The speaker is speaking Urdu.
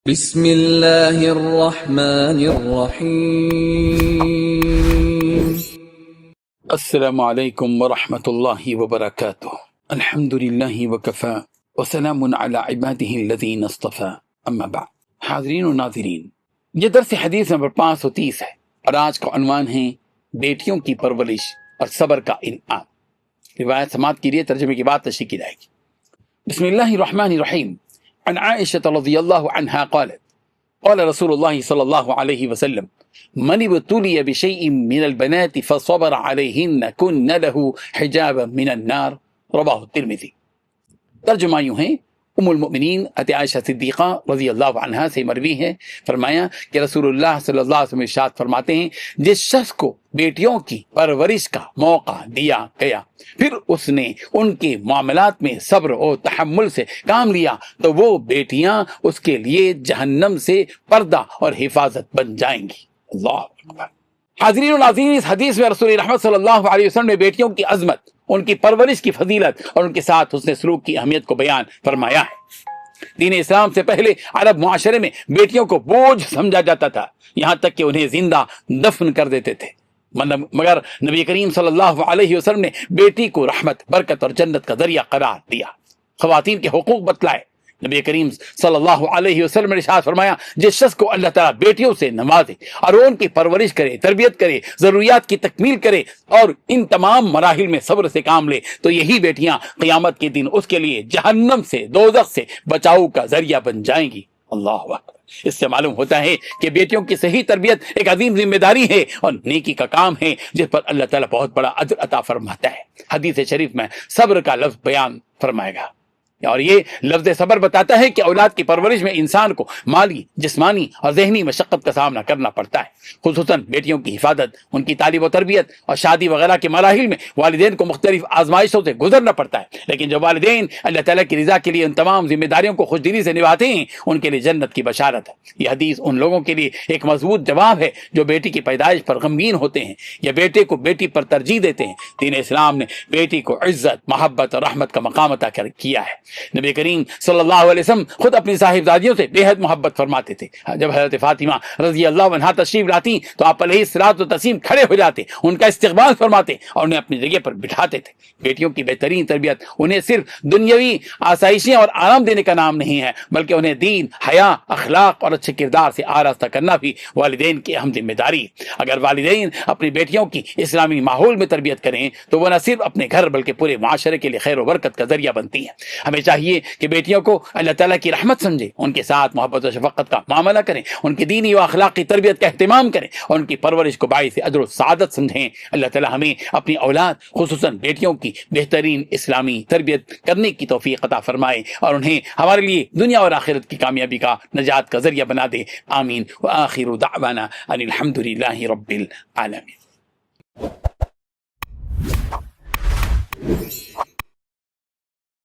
بسم اللہ الرحمن الرحیم۔ السلام علیکم ورحمۃ اللہ وبرکاتہ۔ الحمد للہ وکفی وسلام علی عبادہ الذین اصطفی، اما بعد۔ حاضرین و ناظرین، یہ درس حدیث نمبر 530 ہے اور آج کا عنوان ہے بیٹیوں کی پرورش اور صبر کا انعام۔ روایت سماعت کے لیے ترجمے کے بعد تشریح کی جائے گی۔ بسم اللہ الرحمن الرحیم۔ عن عائشة رضی اللہ عنہا قالت قال رسول اللہ صلی اللہ علیہ وسلم من ابتلی بشیء من البنات فصبر علیہن کن له حجابا من النار، رواہ الترمذی۔ ترجمہ یوں ہے، ام المؤمنین حضرت عائشہ صدیقہ رضی اللہ عنہا سے مروی ہے، فرمایا کہ رسول اللہ صلی اللہ علیہ وسلم ارشاد فرماتے ہیں، جس شخص کو بیٹیوں کی پرورش کا موقع دیا گیا پھر اس نے ان کے معاملات میں صبر و تحمل سے کام لیا تو وہ بیٹیاں اس کے لیے جہنم سے پردہ اور حفاظت بن جائیں گی۔ اللہ اکبر۔ حاضرین و ناظرین، اس حدیث میں رسول رحمت صلی اللہ علیہ وسلم نے بیٹیوں کی عظمت، ان کی پرورش کی فضیلت اور ان کے ساتھ حسن سلوک کی اہمیت کو بیان فرمایا ہے۔ دین اسلام سے پہلے عرب معاشرے میں بیٹیوں کو بوجھ سمجھا جاتا تھا، یہاں تک کہ انہیں زندہ دفن کر دیتے تھے، مگر نبی کریم صلی اللہ علیہ وسلم نے بیٹی کو رحمت، برکت اور جنت کا ذریعہ قرار دیا، خواتین کے حقوق بتلائے۔ نبی کریم صلی اللہ علیہ وسلم نے ارشاد فرمایا، جس شخص کو اللہ تعالیٰ بیٹیوں سے نوازے اور ان کی پرورش کرے، تربیت کرے، ضروریات کی تکمیل کرے اور ان تمام مراحل میں صبر سے کام لے تو یہی بیٹیاں قیامت کے دن اس کے لیے جہنم سے، دوزخ سے بچاؤ کا ذریعہ بن جائیں گی۔ اللہ اکبر۔ اس سے معلوم ہوتا ہے کہ بیٹیوں کی صحیح تربیت ایک عظیم ذمہ داری ہے اور نیکی کا کام ہے جس پر اللہ تعالیٰ بہت بڑا اجر عطا فرماتا ہے۔ حدیث شریف میں صبر کا لفظ بیان فرمائے گا، اور یہ لفظ صبر بتاتا ہے کہ اولاد کی پرورش میں انسان کو مالی، جسمانی اور ذہنی مشقت کا سامنا کرنا پڑتا ہے، خصوصاً بیٹیوں کی حفاظت، ان کی تعلیم و تربیت اور شادی وغیرہ کے مراحل میں والدین کو مختلف آزمائشوں سے گزرنا پڑتا ہے، لیکن جو والدین اللہ تعالیٰ کی رضا کے لیے ان تمام ذمہ داریوں کو خوش دلی سے نبھاتے ہیں ان کے لیے جنت کی بشارت ہے۔ یہ حدیث ان لوگوں کے لیے ایک مضبوط جواب ہے جو بیٹی کی پیدائش پر غمگین ہوتے ہیں یا بیٹے کو بیٹی پر ترجیح دیتے ہیں۔ دین اسلام نے بیٹی کو عزت، محبت اور رحمت کا مقام عطا کیا ہے۔ نبی کریم صلی اللہ علیہ وسلم خود اپنی صاحبزادیوں سے بے حد محبت فرماتے تھے۔ جب حضرت فاطمہ رضی اللہ عنہا تشریف لاتی تو آپ علیہ الصلوۃ والتسلیم کھڑے ہو جاتے، ان کا استقبال فرماتے اور انہیں اپنی جگہ پر بٹھاتے تھے۔ بیٹیوں کی بہترین تربیت انہیں صرف دنیاوی آسائشیں اور آرام دینے کا نام نہیں ہے، بلکہ انہیں دین، حیا، اخلاق اور اچھے کردار سے آراستہ کرنا بھی والدین کی اہم ذمہ داری ہے۔ اگر والدین اپنی بیٹیوں کی اسلامی ماحول میں تربیت کریں تو وہ نہ صرف اپنے گھر بلکہ پورے معاشرے کے لیے خیر و برکت کا ذریعہ بنتی ہیں۔ ہمیں چاہیے کہ بیٹیوں کو اللہ تعالیٰ کی رحمت سمجھیں، ان کے ساتھ محبت و شفقت کا معاملہ کریں، ان کی دینی و اخلاقی تربیت کا اہتمام کریں اور ان کی پرورش کو باعث اجر و سعادت سمجھیں۔ اللہ تعالیٰ ہمیں اپنی اولاد، خصوصاً بیٹیوں کی بہترین اسلامی تربیت کرنے کی توفیق عطا فرمائے اور انہیں ہمارے لیے دنیا اور آخرت کی کامیابی کا، نجات کا ذریعہ بنا دے۔ آمین۔ وآخر دعوانا ان الحمد للہ رب العالمین۔